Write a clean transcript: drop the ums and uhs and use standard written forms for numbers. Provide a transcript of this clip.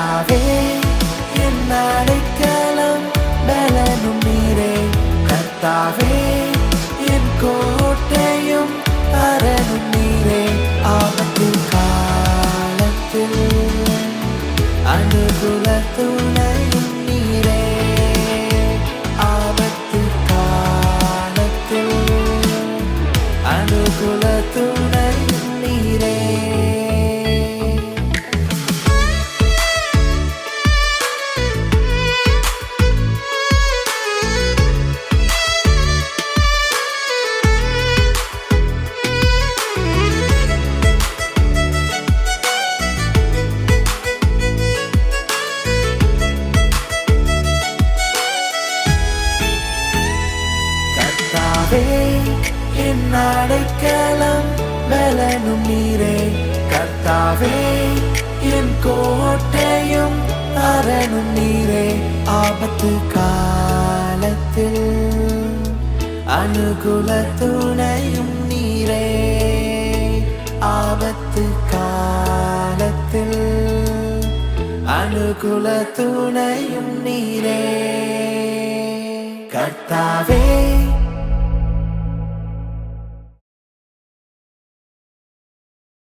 கர்த்தாவே என் அடைக்கலம் பலனும் நீரே கர்த்தாவே என் கோட்டையும் அரணும் நீரே ஆபத்து காலத்தில் அனுகூல துணையும் நீரே ஆபத்து காலத்தில் அனுகூல துணையும் நீரே என் அடைக்கலம் பலனும் நீரே கர்த்தாவே என் கோட்டையும் அரணும் நீரே ஆபத்து காலத்தில் அனுகூல துணையும் நீரே ஆபத்து காலத்தில் அனுகூல துணையும் நீரே கர்த்தாவே